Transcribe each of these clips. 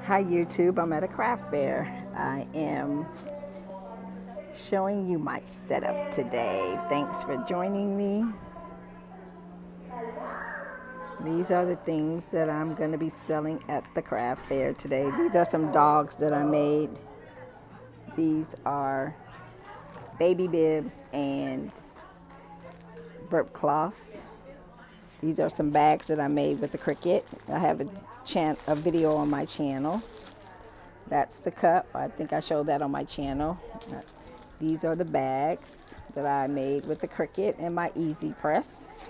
Hi YouTube, I'm at a craft fair. I am showing you my setup today. Thanks for joining me. These are the things that I'm going to be selling at the craft fair today. These are some dogs that I made. These are baby bibs and burp cloths. These are some bags that I made with the Cricut. I have a video on my channel. That's the cup. I think I showed that on my channel. These are the bags that I made with the Cricut and my Easy Press.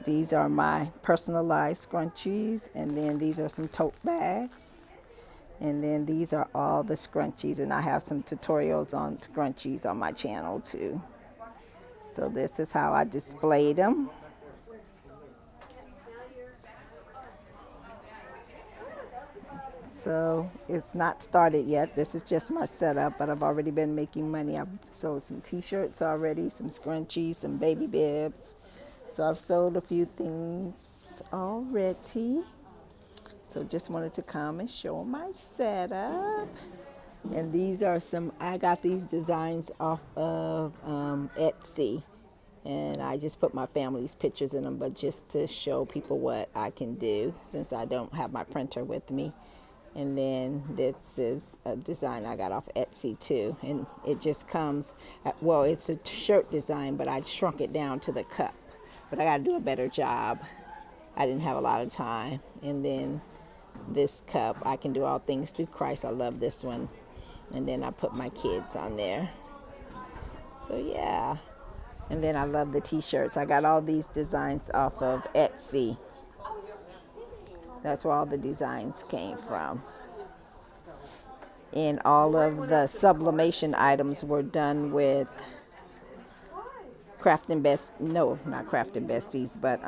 These are my personalized scrunchies, and then these are some tote bags. And then these are all the scrunchies, and I have some tutorials on scrunchies on my channel too. So this is how I displayed them. So it's not started yet. This is just my setup, but I've already been making money. I've sold some t-shirts already, some scrunchies, some baby bibs. So I've sold a few things already. So just wanted to come and show my setup. And these are I got these designs off of Etsy. And I just put my family's pictures in them, but just to show people what I can do since I don't have my printer with me. And then this is a design I got off Etsy too. And it just comes, well, it's a shirt design, but I shrunk it down to the cup. But I got to do a better job. I didn't have a lot of time. And then this cup, I can do all things through Christ. I love this one. And then I put my kids on there. So yeah. And then I love the t-shirts. I got all these designs off of Etsy. That's where all the designs came from. And all of the sublimation items were done with Craft and Best, no, not Craft and Besties, but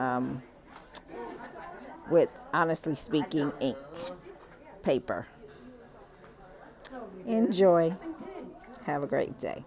with Honestly Speaking ink, paper. Enjoy. Have a great day.